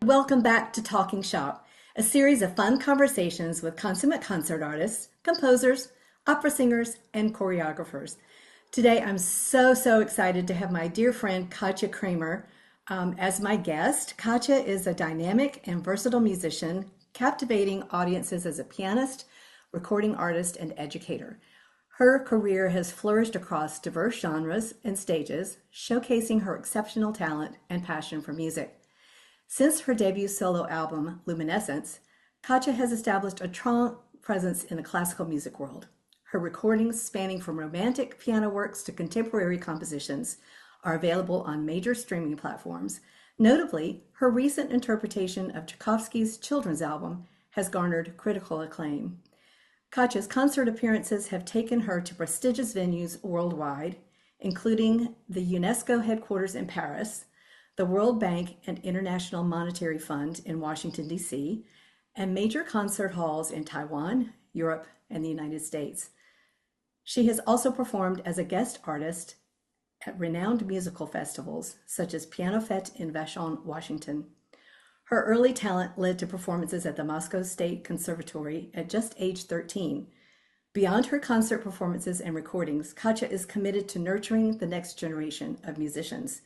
Welcome back to Talking Shop, a series of fun conversations with consummate concert artists, composers, opera singers, and choreographers. Today, I'm so excited to have my dear friend Katya Kramer as my guest. Katya is a dynamic and versatile musician, captivating audiences as a pianist, recording artist, and educator. Her career has flourished across diverse genres and stages, showcasing her exceptional talent and passion for music. Since her debut solo album, Luminescence, Katya has established a strong presence in the classical music world. Her recordings, spanning from romantic piano works to contemporary compositions, are available on major streaming platforms. Notably, her recent interpretation of Tchaikovsky's children's album has garnered critical acclaim. Katya's concert appearances have taken her to prestigious venues worldwide, including the UNESCO headquarters in Paris, the World Bank and International Monetary Fund in Washington, D.C., and major concert halls in Taiwan, Europe, and the United States. She has also performed as a guest artist at renowned musical festivals, such as Piano Fête in Vashon, Washington. Her early talent led to performances at the Moscow State Conservatory at just age 13. Beyond her concert performances and recordings, Katya is committed to nurturing the next generation of musicians.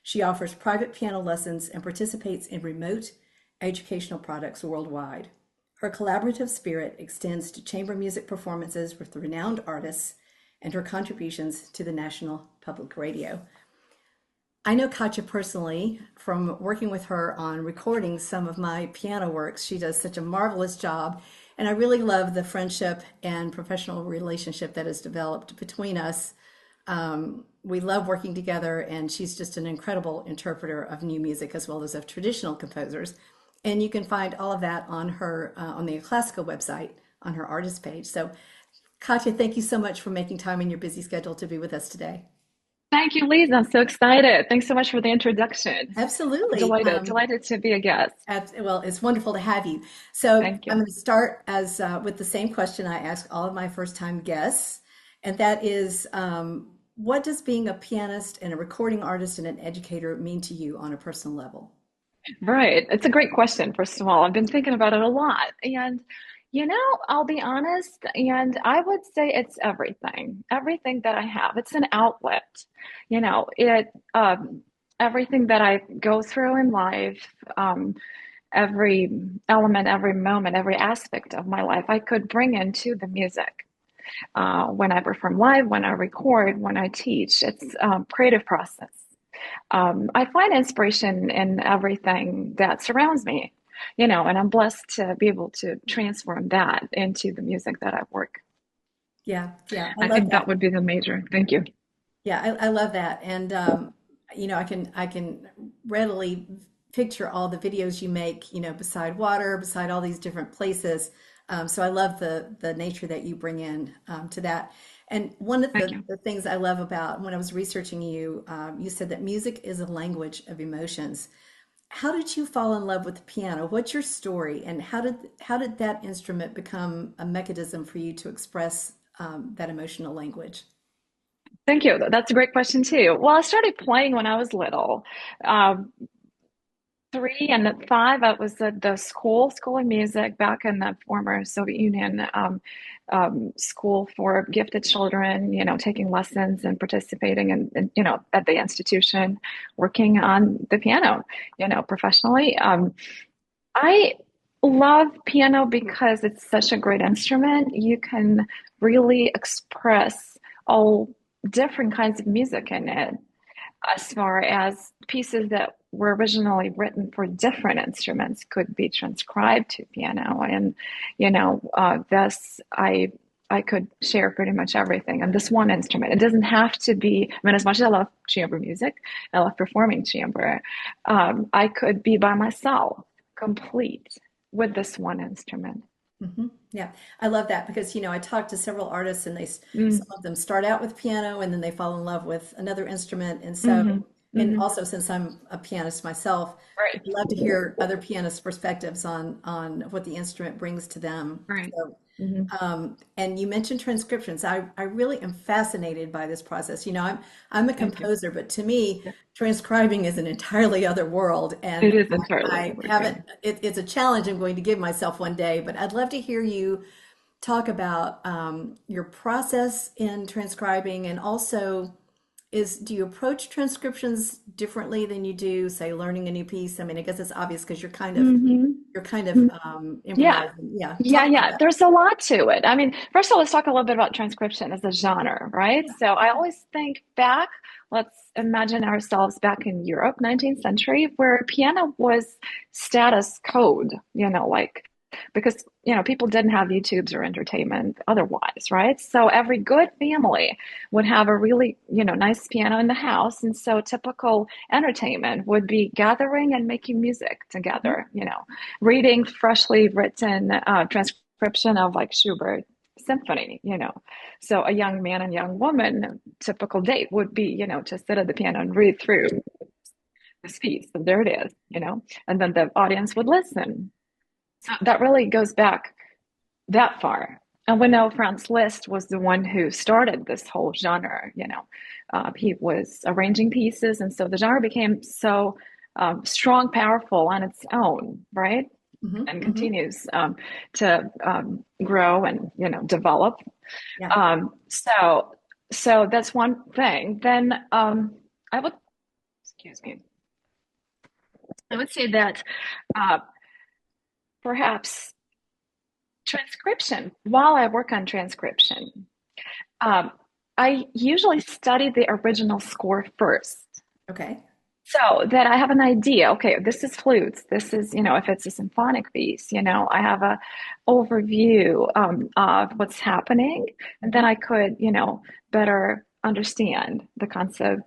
She offers private piano lessons and participates in remote educational projects worldwide. Her collaborative spirit extends to chamber music performances with renowned artists and her contributions to the National Public Radio. I know Katya personally from working with her on recording some of my piano works. She does such a marvelous job, and I really love the friendship and professional relationship that has developed between us. We love working together, and she's just an incredible interpreter of new music as well as of traditional composers. And you can find all of that on her on the Oclassica website on her artist page. So, Katya, thank you so much for making time in your busy schedule to be with us today. Thank you, Lisa. I'm so excited. Thanks so much for the introduction. Absolutely. Delighted to be a guest. Well, it's wonderful to have you. So Thank I'm you. going to start as with the same question I ask all of my first-time guests, and that is, what does being a pianist and a recording artist and an educator mean to you on a personal level? Right. It's a great question, first of all. I've been thinking about it a lot. And, I'll be honest, and I would say it's everything. Everything that I have. It's an outlet. It everything that I go through in life, every element, every moment, every aspect of my life, I could bring into the music. When I perform live, when I record, when I teach. It's a creative process. I find inspiration in everything that surrounds me, and I'm blessed to be able to transform that into the music that I work. Yeah, I I love think that that. would be the major. Thank you. Yeah, I love that. And I can readily picture all the videos you make, beside water, beside all these different places. So I love the nature that you bring in to that. And one of Thank the, you. the things I love about when I was researching you, you said that music is a language of emotions. How did you fall in love with the piano? What's your story, and how did that instrument become a mechanism for you to express that emotional language? Thank you. That's a great question too. Well, I started playing when I was little. Um, 3 and 5, I was at the school of music back in the former Soviet Union, school for gifted children, taking lessons and participating at the institution, working on the piano, professionally. I love piano because it's such a great instrument. You can really express all different kinds of music in it, as far as pieces that were originally written for different instruments could be transcribed to piano. And, thus I could share pretty much everything on this one instrument. It doesn't have to be, I mean, as much as I love chamber music, I love performing chamber, I could be by myself, complete with this one instrument. Yeah, I love that because I talked to several artists, and some Mm, of them start out with piano and then they fall in love with another instrument. And so, hmm and hmm also since I'm a pianist myself, I'd Right, love to hear other pianists' perspectives on what the instrument brings to them. right. So Hmm. And you mentioned transcriptions. I really am fascinated by this process. I'm a Thank you. composer, but to me, Yeah. transcribing is an entirely other world. It And is entirely I different. Yeah. haven't, it's a challenge I'm going to give myself one day, but I'd love to hear you talk about your process in transcribing, and also do you approach transcriptions differently than you do, say, learning a new piece? I mean, I guess it's obvious because Hmm. you're kind of Yeah. improvising. Yeah, Yeah, talk about yeah. that. There's a lot to it. I mean, first of all, let's talk a little bit about transcription as a genre, right? Yeah. So I always think back, let's imagine ourselves back in Europe, 19th century, where piano was status code, like because, people didn't have YouTubes or entertainment otherwise, right? So every good family would have a really, nice piano in the house. And so typical entertainment would be gathering and making music Mhm. together, reading freshly written transcription of like Schubert symphony, So a young man and young woman, typical date would be, to sit at the piano and read through this piece. And there it is, and then the audience would listen. So that really goes back that far. And we know Franz Liszt was the one who started this whole genre. He was arranging pieces, and so the genre became so strong, powerful on its own, right? Hmm. And Hmm. continues to grow and develop. Yeah. So that's one thing. Then I would, excuse me, I would say that uh, perhaps transcription. While I work on transcription, um, I usually study the original score first. Okay. So that I have an idea. Okay, this is flutes. This is, if it's a symphonic piece, I have a overview of what's happening, and then Hmm. I could, better understand the concept,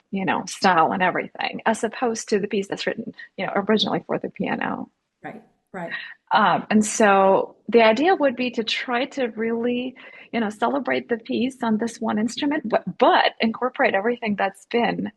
style and everything, as opposed to the piece that's written, originally for the piano. Right. Right. And so the idea would be to try to really, celebrate the piece on this one instrument, but incorporate everything that's been,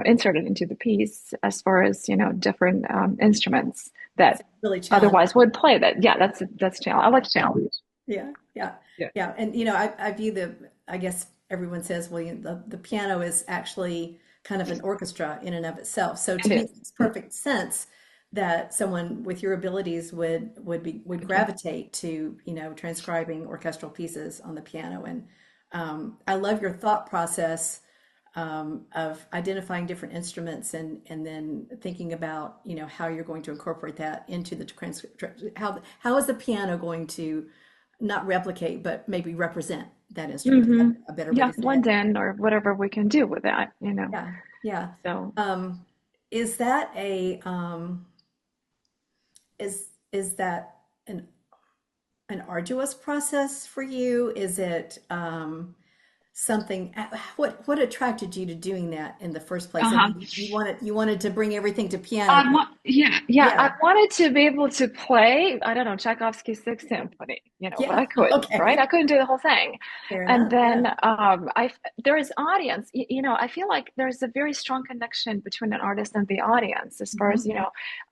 inserted into the piece as far as, different instruments That's that really challenging. otherwise would play that. Yeah, that's challenge. I like challenge. Yeah. Yeah. Yeah. Yeah. And I view I guess everyone says, well, the piano is actually kind of an orchestra in and of itself. So It to me, it is. makes perfect sense that someone with your abilities would Thank you. gravitate to, transcribing orchestral pieces on the piano. And I love your thought process of identifying different instruments, and then thinking about, how you're going to incorporate that into the transcript. How is the piano going to not replicate, but maybe represent that instrument? Is that Hmm. a better way Yeah, to say it? blend in or whatever we can do with that, Yeah, yeah. So. Um, is that a is that an arduous process for you? Is it something? What attracted you to doing that in the first place? I Uh-huh. mean, you wanted to bring everything to piano, but Yeah, yeah. I yeah, wanted to be able to play, I don't know, Tchaikovsky's Sixth Symphony, but yeah, I couldn't, right? I okay, couldn't do the whole thing. fair And enough. then Yeah. there is audience. I feel like there's a very strong connection between an artist and the audience as far as, Hmm.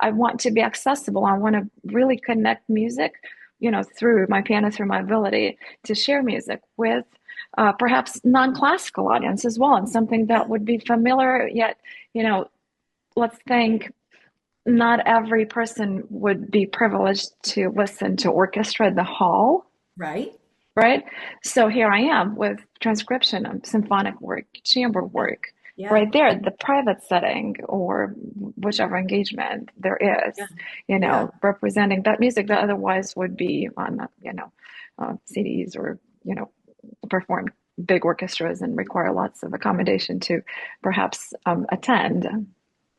I want to be accessible. I want to really connect music, through my piano, through my ability to share music with perhaps non-classical audience as well, and something Yeah. that would be familiar yet, you know, let's think not every person would be privileged to listen to orchestra in the hall, Right. right? So here I am with transcription of symphonic work, chamber Yeah. work, Yeah. right there, the private setting or whichever engagement there is, Yeah. Yeah. representing that music that otherwise would be on, CDs or, performed big orchestras and require lots of accommodation to perhaps attend.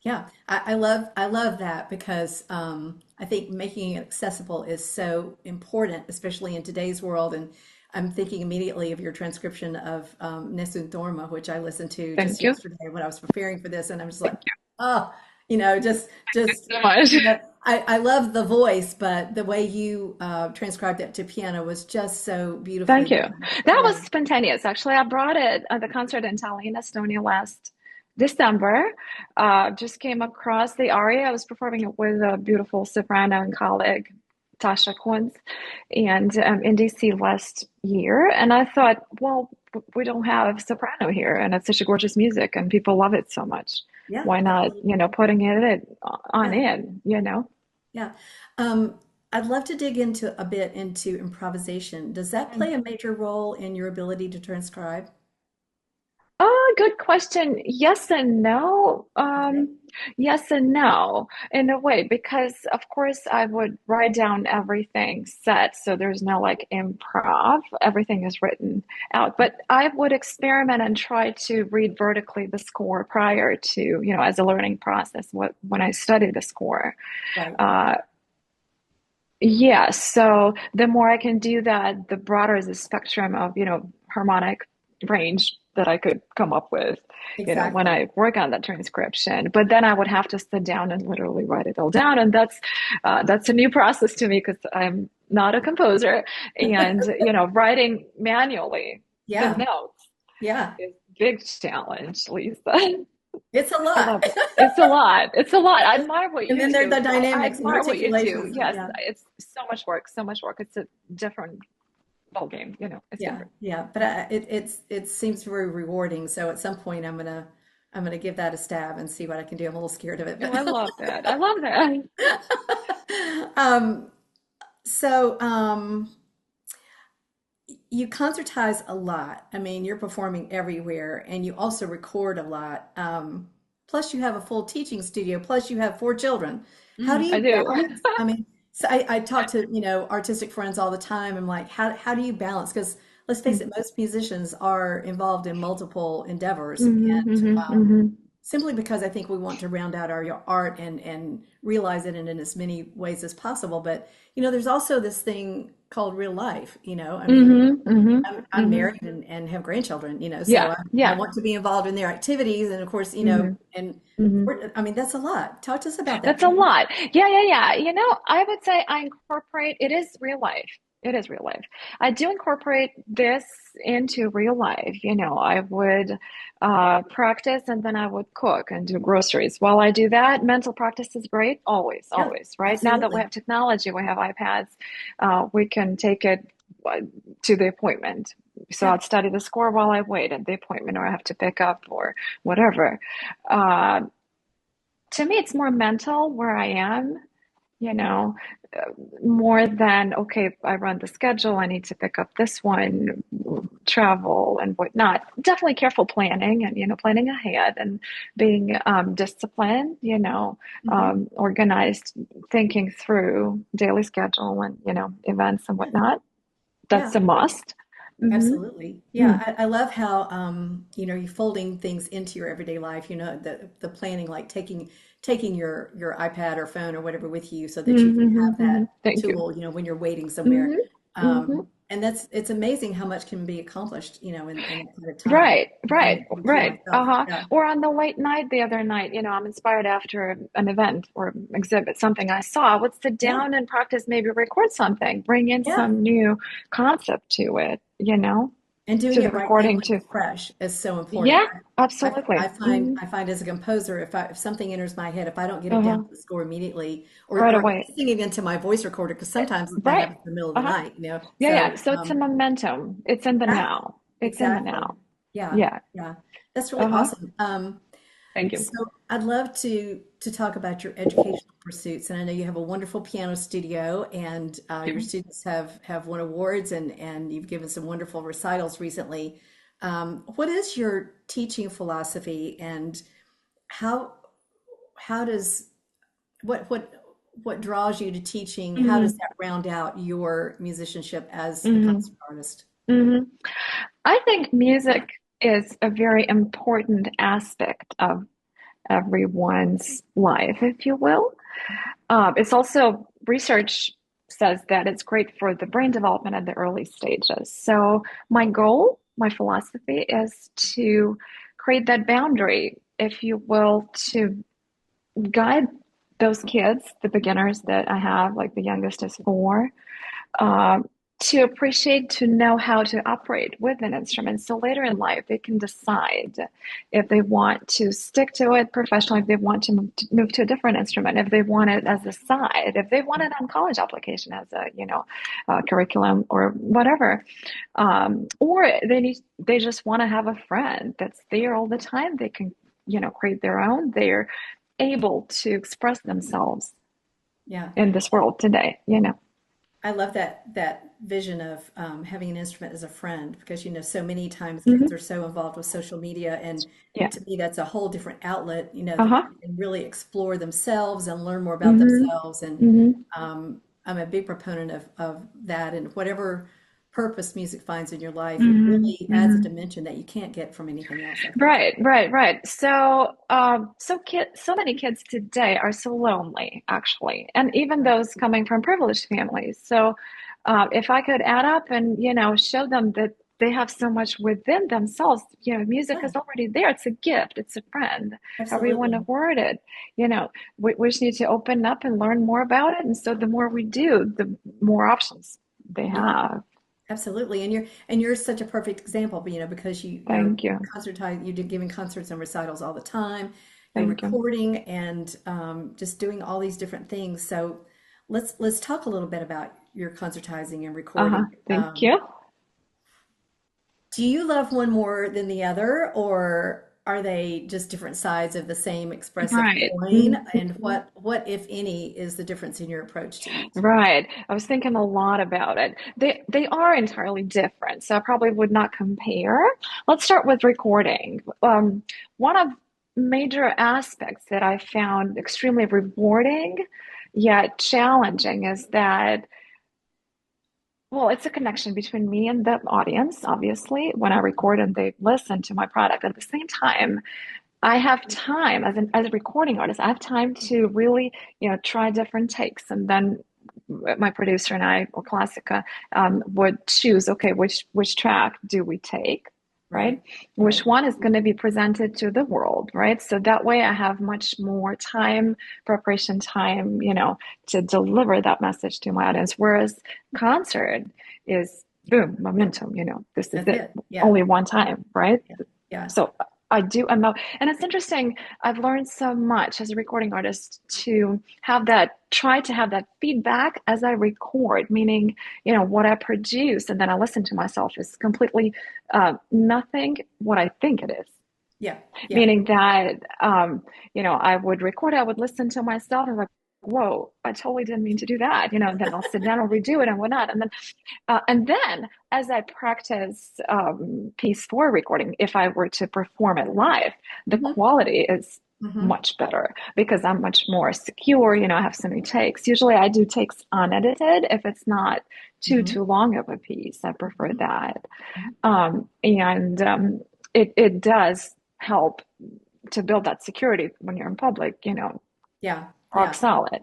Yeah, I love that because I think making it accessible is so important, especially in today's world. And I'm thinking immediately of your transcription of Nessun Dorma, which I listened to just Thank you. yesterday when I was preparing for this, and I'm just like, Thank you oh, just so much. I love the voice, but the way you transcribed it to piano was just so beautifully Thank you. done. That was Yeah. spontaneous. Actually, I brought it at the concert in Tallinn, Estonia last December. Just came across the aria. I was performing it with a beautiful soprano and colleague. Tasha Cohen's, and in DC last year. And I thought, well, we don't have soprano here, and it's such a gorgeous music, and people love it so much. Yeah, Why not, absolutely. putting it on Yeah, in? yeah. Um, I'd love to dig into a bit into improvisation. Does that play a major role in your ability to transcribe? Oh, good question. Yes and no. Okay. Yes and no, in a way, because of course I would write down everything set, so there's no like improv. Everything is written out. But I would experiment and try to read vertically the score prior to, as a learning process, when I study the score. Right. Uh, yeah, so the more I can do that, the broader is the spectrum of, harmonic range that I could come up with, when Exactly. I work on that transcription. But then I would have to sit down and literally write it all down, and that's a new process to me because I'm not a composer, and writing manually the Yeah. notes Yeah. is a big challenge, Lisa. It's a I lot. love it. It's a lot. It's a lot. I admire what And you then there are do. the Well, I dynamics and admire what you do. articulations. Yes, Yeah. it's so much work, so much work. It's a different ball game, it's Yeah. different. Yeah. But it seems very rewarding. So at some point I'm gonna give that a stab and see what I can do. I'm a little scared of it, Oh, I but love that. I love that. um so you concertize a lot. I mean, you're performing everywhere and you also record a lot. Plus you have a full teaching studio, plus you have four children. How do I you do. balance? I mean, so I talk to, artistic friends all the time. I'm like, how do you balance? Because let's face it, most musicians are involved in multiple endeavors. Hmm, And hmm, hmm. simply because I think we want to round out our art and realize it in as many ways as possible. But there's also this thing called real life. I mean, Hmm, hmm, I'm hmm. married and have grandchildren. So Yeah, I yeah. want to be involved in their activities, and of course, Hmm, and hmm. I mean that's a lot. Talk to us about that, That's a please. lot. Yeah, yeah, yeah. I would say I incorporate, it is real life. It is real life. I do incorporate this into real life. I would practice and then I would cook and do groceries. While I do that, mental practice is great. Always, Yeah, always, right? Now that we absolutely. have technology, we have iPads, we can take it uh, to the appointment. So Yeah, I'd study the score while I wait at the appointment or I have to pick up or whatever. Uh, to me, it's more mental where I am, you know, more than, okay, I run the schedule, I need to pick up this one, travel and whatnot. Definitely careful planning and, planning ahead and being disciplined, hmm, organized, thinking through daily schedule and, events and yeah, whatnot. That's yeah. a must. Hmm. Absolutely. Yeah, I love how you're folding things into your everyday life, the planning, like taking your iPad or phone or whatever with you so that you can Hmm, have hmm. that Thank you. tool, when you're waiting somewhere. Hmm, hmm. And it's amazing how much can be accomplished, in that kind of time. Right, I find right, that to be true right. myself. Uh-huh. Yeah. Or on the late night the other night, I'm inspired after an event or exhibit, something I saw. I would sit Yeah. down and practice, maybe record something, bring in Yeah. some new concept to it, And doing to the it right then recording when too. it's fresh is so important. Yeah, I absolutely. find Hmm. I find as a composer, if something enters my head, if I don't get it down Uh-huh. to the score immediately, or Right or away. listening into my voice recorder, because sometimes that Right. happens in the middle of the Uh-huh. night, Yeah, yeah. So So it's a momentum. It's in the exactly, now. It's in the exactly, now. yeah, Yeah. yeah, that's really Uh-huh. awesome. Thank you. So I'd love to talk about your educational pursuits, and I know you have a wonderful piano studio, and Thank your you. students have won awards, and you've given some wonderful recitals recently. What is your teaching philosophy, and how how does what what draws you to teaching? How does Hmm, that round out your musicianship as a hmm, concert artist? hmm. I think music is a very important aspect of everyone's life, if you will. It's also, research says that it's great for the brain development at the early stages. So, my goal, my philosophy is to create that boundary, if you will, to guide those kids, the beginners that I have, like the youngest is 4, to appreciate, to know how to operate with an instrument. So later in life, they can decide if they want to stick to it professionally, if they want to move to a different instrument, if they want it as a side, if they want it on college application as a, curriculum or whatever. Or they just want to have a friend that's there all the time. They can, create their own. They're able to express themselves Yeah. in this world today. I love that vision of having an instrument as a friend because so many times kids are Hmm. so involved with social media, and Yeah. to me that's a whole different outlet, that Uh-huh. they can really explore themselves and learn more about Hmm. themselves. And Hmm. I'm a big proponent of that, and whatever purpose music finds in your life, it Hmm. really adds a Hmm. dimension that you can't get from anything else, I think. Right, right, right. So many kids today are so lonely, actually, and even those coming from privileged families. So, if I could add up and show them that they have so much within themselves, music Yeah, is already there. It's a gift. It's a friend. However you want to absolutely. word it, we just need to open up and learn more about it. And so, the more we do, the more options they Yeah. have. Absolutely, and you're such a perfect example, because you're Thank you, you do giving concerts and recitals all the time. You're thank you. recording and just doing all these different things. So let's talk a little bit about your concertizing and Uh-huh. recording. Thank you. Do you love one more than the other, or are they just different sides of the same expressive Right. coin? And Mhm. what, if any, is the difference in your approach to each? Right. I was thinking a lot about it. They are entirely different, so I probably would not compare. Let's start with recording. One of major aspects that I found extremely rewarding yet challenging is that, well, it's a connection between me and the audience, obviously, when I record and they listen to my product. At the same time, I have time as a recording artist. I have time to really, try different takes, and then my producer and I, Oclassica, would choose. Okay, which track do we take, right? Right, Which right. one is going to be presented to the world, right? So that way, I have much more time, preparation time, to deliver that message to my audience. Whereas concert is boom, momentum. This is That's it, it. Yeah, only one time, right? yeah, yeah, So I do ML. And it's interesting. I've learned so much as a recording artist to try to have that feedback as I record, meaning, what I produce and then I listen to myself is completely nothing what I think it is. yeah, yeah. Meaning that, I would record, I would listen to myself and like, whoa, I totally didn't mean to do that. Then I'll sit down and redo it and whatnot. And then as I practice piece four recording, if I were to perform it live, the Hmm. quality is Hmm. much better because I'm much more secure. I have so many takes. Usually I do takes unedited if it's not too Hmm. long of a piece. I prefer Hmm. that. And it does help to build that security when you're in public, Yeah, rock yeah, solid,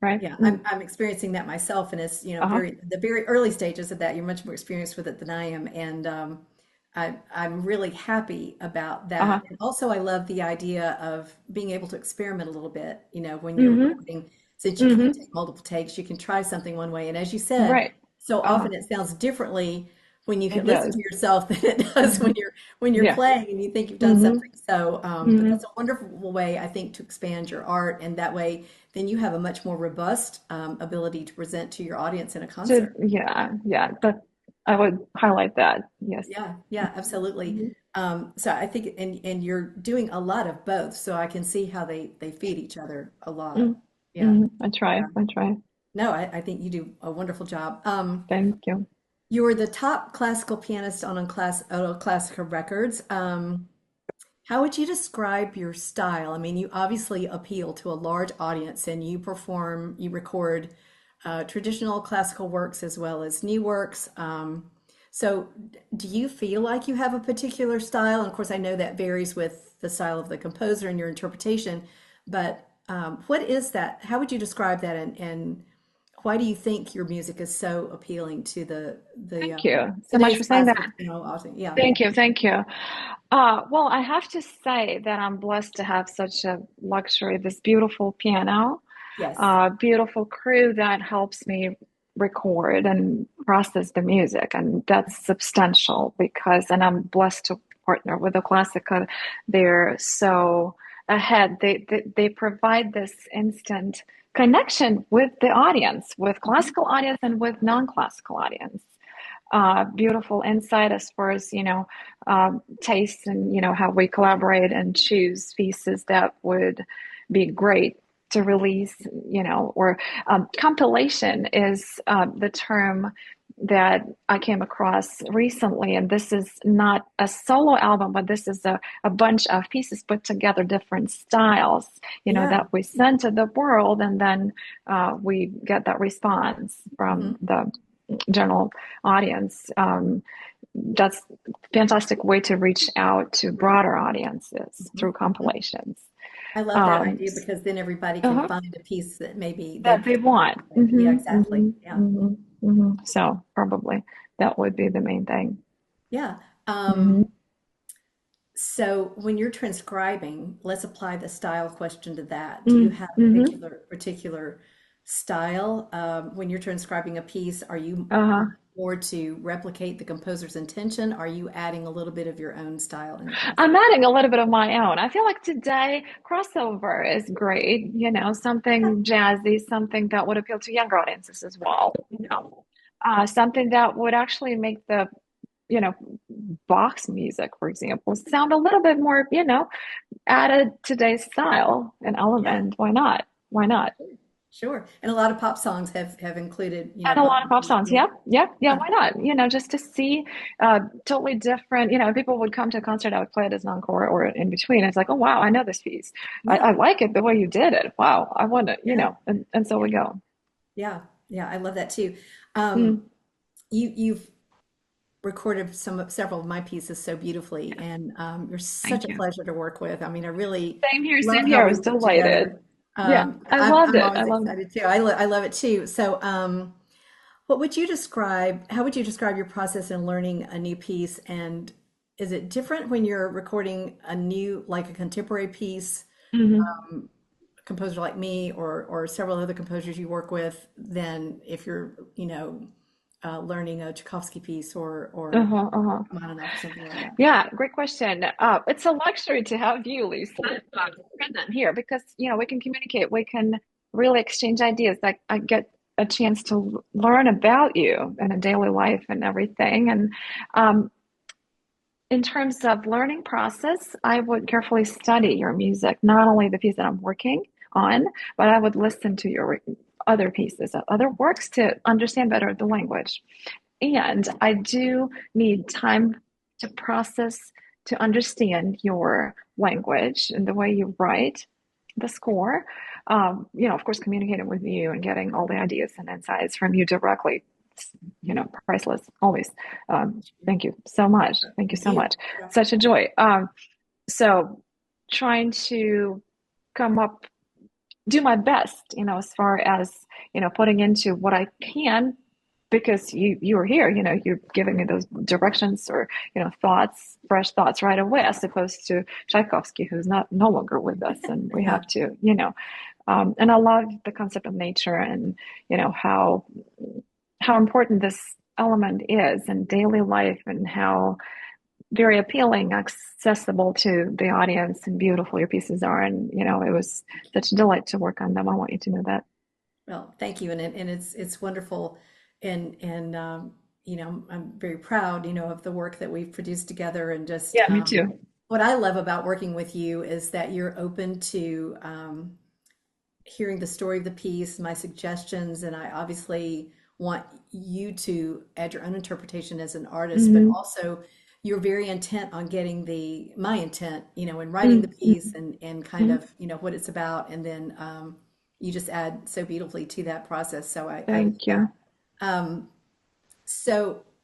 right? yeah. I'm experiencing that myself, and it's Uh-huh. the very early stages of that. You're much more experienced with it than I am, and I'm really happy about that. Uh-huh. And also, I love the idea of being able to experiment a little bit. When you're Mm-hmm. recording, since you can't Mm-hmm. take multiple takes, you can try something one way. And as you said, Right. so Uh-huh. often it sounds differently when you can It listen does. to yourself than it does Hmm. when you're Yeah. playing and you think you've done Hmm. something. So, but Hmm. that's a wonderful way, I think, to expand your art, and that way, then you have a much more robust ability to present to your audience in a So concert. yeah, yeah, that I would highlight that. Yes. Yeah, yeah, absolutely. Hmm. So I think, and you're doing a lot of both, so I can see how they feed each other a lot. Yeah, Hmm. I try. yeah. I try. No, I think you do a wonderful job. Thank you. You were the top classical pianist on Classical Records. How would you describe your style? I mean, you obviously appeal to a large audience, and you record traditional classical works as well as new works. So, do you feel like you have a particular style? And of course, I know that varies with the style of the composer and your interpretation, but what is that? How would you describe that? And why do you think your music is so appealing to the Thank you so much today's for saying that. classical piano audience? Yeah. Thank you. Thank you. Well, I have to say that I'm blessed to have such a luxury, this beautiful piano, Yes. beautiful crew that helps me record and process the music. And that's substantial because, and I'm blessed to partner with Oclassica. They're so ahead. They provide this instant connection with the audience, with classical audience and with non-classical audience. Beautiful insight as far as, taste and, how we collaborate and choose pieces that would be great to release, or compilation is the term that I came across recently. And this is not a solo album, but this is a bunch of pieces put together, different styles, Yeah. that we send to the world. And then we get that response from the general audience. That's a fantastic way to reach out to broader audiences through compilations. I love that idea because then everybody can Uh-huh. find a piece that maybe That they've. they want. Yeah, exactly. Yeah. So probably that would be the main thing. Yeah. hmm So when you're transcribing, let's apply the style question to that. Do you have a hmm particular style when you're transcribing a piece? Are you Uh-huh. more to replicate the composer's intention? Are you adding a little bit of your own style in the I'm process? adding a little bit of my own. I feel like today crossover is great, something jazzy, something that would appeal to younger audiences as well, something that would actually make the, you know, box music, for example, sound a little bit more, added today's style and Yeah, element. Why not? Why not? sure. And a lot of pop songs have included, And a pop lot of pop music. songs. Yeah. Yeah, yeah, yeah. Yeah. Why not? Just to see totally different, people would come to a concert, I would play it as an encore or in between. It's like, oh, wow, I know this piece. I Yeah. like it the way you did it. Wow, I want to, Yeah. and so Yeah. we go. Yeah. Yeah. I love that too. Mm, Um, you've recorded several of my pieces so beautifully, and you're such thank a you. pleasure to work with. I mean, I really Same here, love same how here. I we was work delighted. together. Yeah, I loved I'm it. I always loved it. excited too. I love it too. So, what would you describe? How would you describe your process in learning a new piece? And is it different when you're recording a new, like a contemporary piece, hmm a composer like me, or several other composers you work with, than if you're, learning a Tchaikovsky piece or Uh-huh, uh-huh. Rachmaninoff or something like that? Yeah, great question. It's a luxury to have you, Lisa, present here because we can communicate, we can really exchange ideas. Like I get a chance to learn about you in a daily life and everything. And um, in terms of learning process, I would carefully study your music, not only the piece that I'm working on, but I would listen to your other pieces, other works to understand better the language. And I do need time to process, to understand your language and the way you write the score. Of course, communicating with you and getting all the ideas and insights from you directly, priceless, always. Thank you so much. Thank you Thank so you. much. Such a joy. So trying to come up, do my best, as far as, putting into what I can because you were here, you're giving me those directions or, thoughts, fresh thoughts right away, as opposed to Tchaikovsky, who's not no longer with us. And we Yeah. have to, and I love the concept of nature and, how important this element is in daily life and how very appealing, accessible to the audience and beautiful your pieces are. And, it was such a delight to work on them. I want you to know that. Well, thank you, and it's wonderful, and I'm very proud, of the work that we've produced together, and just Yeah, me too. what I love about working with you is that you're open to hearing the story of the piece, my suggestions, and I obviously want you to add your own interpretation as an artist, but hmm also you're very intent on getting my intent, in writing the piece and kind hmm of, what it's about, and then you just add so beautifully to that process. So I love Thank that. you. Um,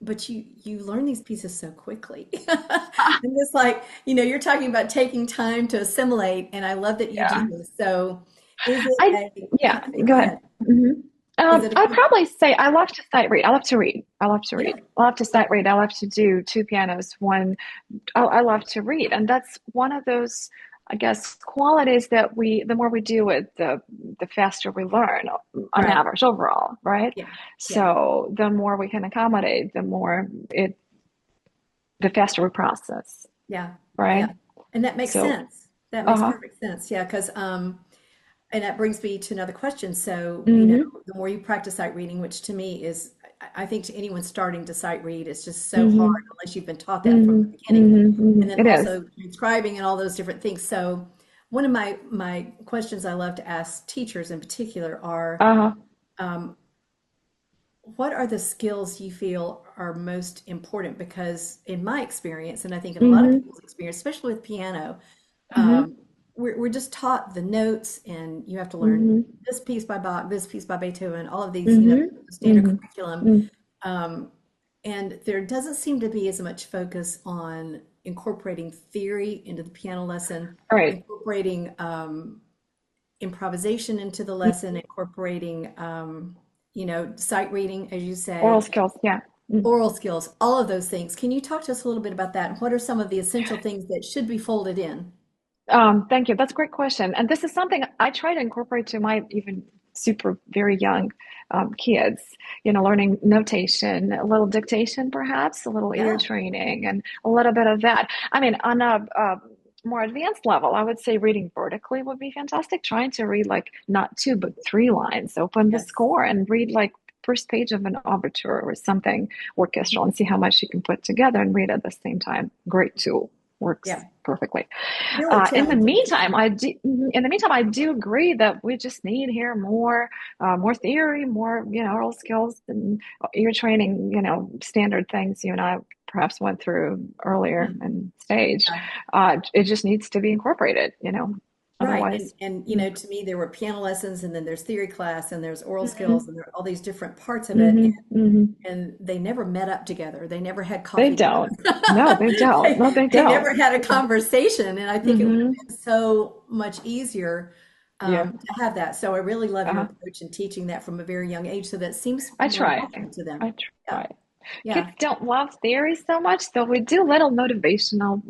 but you learn these pieces so quickly. And it's like, you're talking about taking time to assimilate, and I love that you do Yeah. this. So is it I a, yeah, go go ahead. ahead. hmm Is it a, I'd probably say I love to sight read. I love to read. I love to yeah, read. I love to sight read. I love to do two pianos. One, I love to read, and that's one of those I guess, qualities that the more we do it, the faster we learn on Right. average overall, right? Yeah. Yeah. So the more we can accommodate, the faster we process, Yeah. right? Yeah. And that makes So, sense. That makes uh-huh. perfect sense. Yeah. Because, and that brings me to another question. So, Mm-hmm. the more you practice sight reading, which to me is, I think to anyone starting to sight read, it's just so hard Mm-hmm. unless you've been taught that from the Mm-hmm. beginning. Mm-hmm. And Mm-hmm. then It is. also transcribing and all those different things. So, one of my questions I love to ask teachers in particular are, Uh-huh. um, what are the skills you feel are most important? Because in my experience, and I think in a lot of Mm-hmm. people's experience, especially with piano, Mm-hmm. um, we're just taught the notes, and you have to learn Mm-hmm. this piece by Bach, this piece by Beethoven, all of these, Mm-hmm. standard Mm-hmm. curriculum. Mm-hmm. Um, and there doesn't seem to be as much focus on incorporating theory into the piano lesson, All right. incorporating improvisation into the lesson, incorporating, sight reading, as you Oral say, skills, yeah. Mm. oral skills, all of those things. Can you talk to us a little bit about that? What are some of the essential things that should be folded in? Thank you. That's a great question. And this is something I try to incorporate to my even super very young kids, learning notation, a little dictation, perhaps, a little ear Yeah. training, and a little bit of that. I mean, on a more advanced level, I would say reading vertically would be fantastic. Trying to read like not two, but three lines, open the Yes. score and read like first page of an overture or something orchestral and see how much you can put together and read at the same time. Great tool. Yeah. Works perfectly. Really In the challenging too. meantime, I do agree that we just need here more theory, more, oral skills and ear training, standard things you and I perhaps went through earlier Mhm. in stage. Yeah. It just needs to be incorporated, Right. And otherwise. and Mm-hmm. to me there were piano lessons and then there's theory class and there's oral skills Mm-hmm. and there are all these different parts of it Mm-hmm. Mm-hmm. and they never met up together. They never had They coffee don't. together. No, they don't. No, they They never don't. had a conversation. And I think it would Mm-hmm. have been so much easier Yeah. to have that. So I really love your Uh-huh. approach in teaching that from a very young age. So that seems I more try. natural to them. I Yeah. try. Yeah. Kids don't love theory so much, so we do little motivational,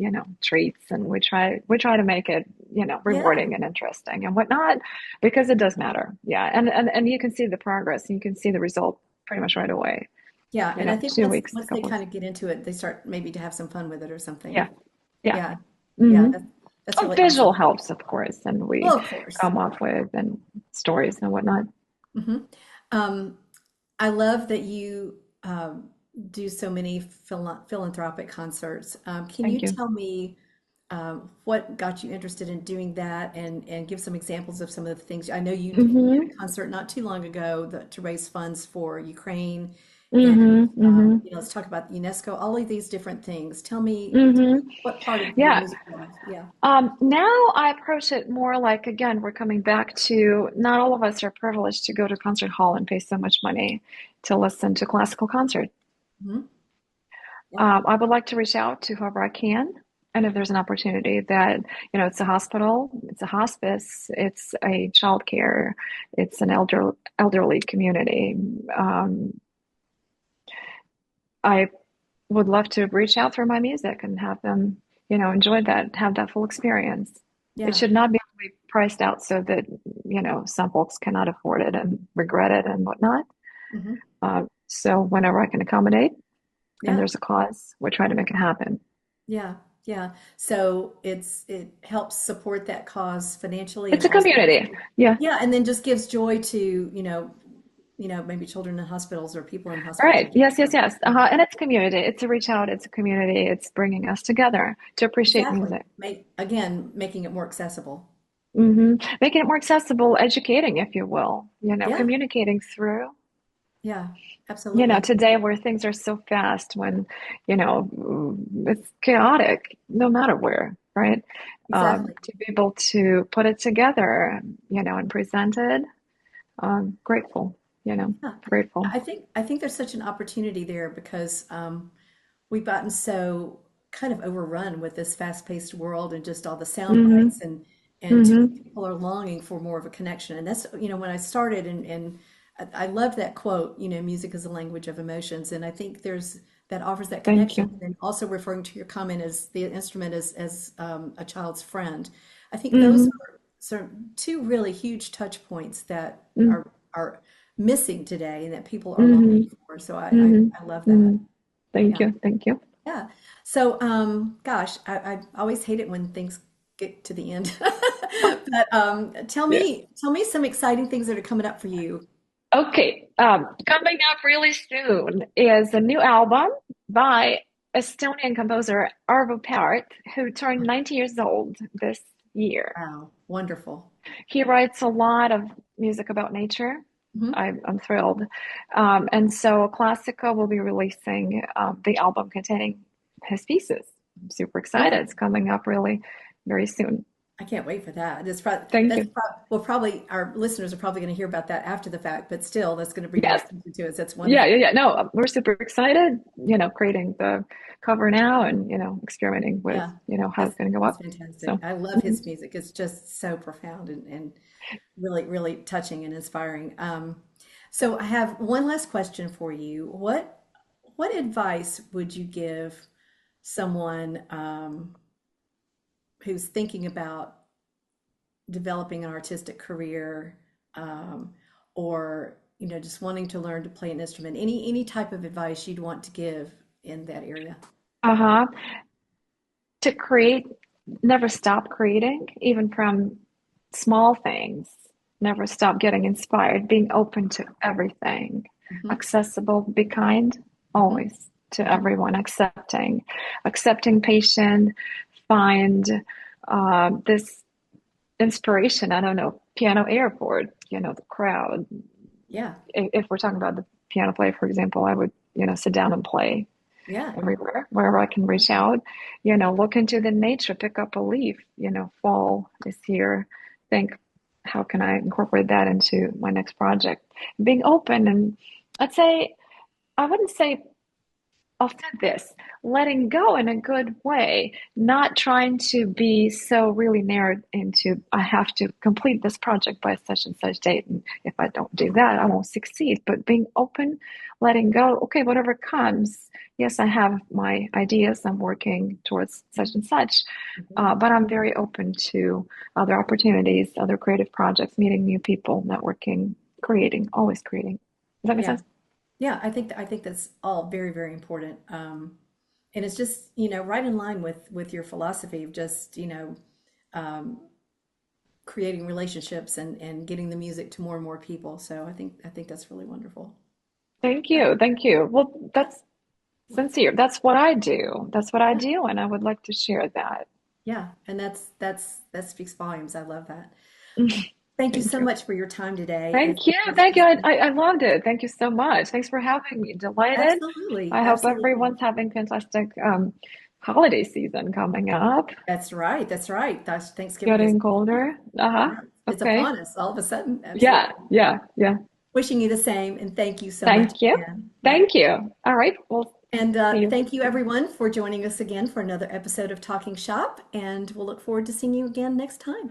treats, and we try to make it, Yeah. rewarding and interesting and whatnot, because it does matter. Yeah, and you can see the progress, and you can see the result pretty much right away. Yeah. And I think 2 weeks, once they couple kind weeks. of get into it, they start maybe to have some fun with it or Yeah, something. yeah. Yeah. Yeah. hmm That's Oh, really visual awesome. helps, of course, and we Well, of course. come up with and stories and whatnot. hmm Um, I love that you do so many philanthropic concerts. Can Thank you you. tell me what got you interested in doing that and give some examples of some of the things? I know you did hmm a concert not too long ago to raise funds for Ukraine. And, hmm hmm let's talk about UNESCO, all of these different things. Tell hmm me what part of your Yeah. music life. Yeah. Now I approach it more like, again, we're coming back to not all of us are privileged to go to concert hall and pay so much money to listen to classical concert. hmm Yeah. I would like to reach out to whoever I can. And if there's an opportunity that, it's a hospital, it's a hospice, it's a childcare, it's an elderly community. I would love to reach out through my music and have them, enjoy that, have that full experience. It Yeah. should not be priced out so that, some folks cannot afford it and regret it and whatnot. hmm So whenever I can accommodate and Yeah. there's a cause, we're trying to make it happen. Yeah, yeah. So it helps support that cause financially It's and a also community. Yeah. yeah, and then just gives joy to, maybe children in hospitals or people in All hospitals or right. Yes, yes, different yes. And it's community. It's a reach out. It's a community. It's bringing us together to appreciate exactly. music. Making it more accessible. Making it more accessible, educating, if you will, Yeah, communicating through. yeah, absolutely. Today where things are so fast when, it's chaotic no matter where, right? Exactly. To be able to put it together, and present it, grateful, Yeah. grateful. I think there's such an opportunity there because we've gotten so kind of overrun with this fast-paced world and just all the sound hmm bites and too hmm many people are longing for more of a connection. And that's, when I started and I loved that quote, music is a language of emotions. And I think that offers that Thank connection, you. and also referring to your comment as the instrument as a child's friend. I think those Hmm. are sort of two really huge touch points that Hmm. are missing today and that people are Hmm. longing for. So Hmm. I love that. Hmm. Thank Yeah. you. Thank you. Yeah. So, gosh, I always hate it when things get to the end. But Yeah. tell me some exciting things that are coming up for you. Okay. Coming up really soon is a new album by Estonian composer Arvo Pärt, who turned 90 years old this year. Wow, wonderful. He writes a lot of music about nature. Hmm. I'm thrilled. And so Oclassica will be releasing the album containing his pieces. I'm super excited. Great. It's coming up really very soon. I can't wait for that. Thank you. Well, probably our listeners are probably going to hear about that after the fact, but still, that's going to bring their Yes. attention to us. That's Yeah, wonderful. yeah, yeah. No, we're super excited, creating the cover now and, experimenting with, Yeah, how it's going to go that's up. fantastic. So, I love mhm. his music. It's just so profound and really, really touching and inspiring. So I have one last question for you. What advice would you give someone who's thinking about developing an artistic career, um, or just wanting to learn to play an instrument? Any type of advice you'd want to give in that area? Uh-huh. To create, never stop creating, even from small things. Never stop getting inspired, being open to everything, Hmm. accessible, be kind, Hmm. always to Hmm. everyone, accepting patient, find this inspiration. I don't know, piano airport, the crowd. Yeah, If we're talking about the piano player, for example, I would, sit down and play yeah, everywhere, wherever I can reach out, look into the nature, pick up a leaf, fall is here. Think, how can I incorporate that into my next project? Being open and I'd say, I wouldn't say I'll say this, letting go in a good way, not trying to be so really narrowed into, I have to complete this project by such and such date. And if I don't do that, I won't succeed. But being open, letting go, okay, whatever comes. Yes, I have my ideas. I'm working towards such and such. mhm, But I'm very open to other opportunities, other creative projects, meeting new people, networking, creating, always creating. Does that make yeah, sense? yeah. I think that's all very, very important. And it's just, right in line with your philosophy of just, um, creating relationships and getting the music to more and more people. So I think that's really wonderful. Thank Yeah, you. Thank you. Well, that's sincere. That's what I do. That's what I yeah, do, and I would like to share that. yeah. And that speaks volumes. I love that. Thank Thank you so you. much for your time today. Thank you. Thank you. I loved it. Thank you so much. Thanks for having me. Delighted. Absolutely, I hope absolutely. everyone's having fantastic holiday season coming up. That's right. That's right. That's Thanksgiving is Getting colder. Uh-huh. yeah, it's Okay. upon us all of a sudden. Yeah, Absolutely. yeah, yeah. Wishing you the same, and thank you so much Thank you. again. Yeah. Thank you. All right. Well, And see you. thank you everyone for joining us again for another episode of Talking Shop, and we'll look forward to seeing you again next time.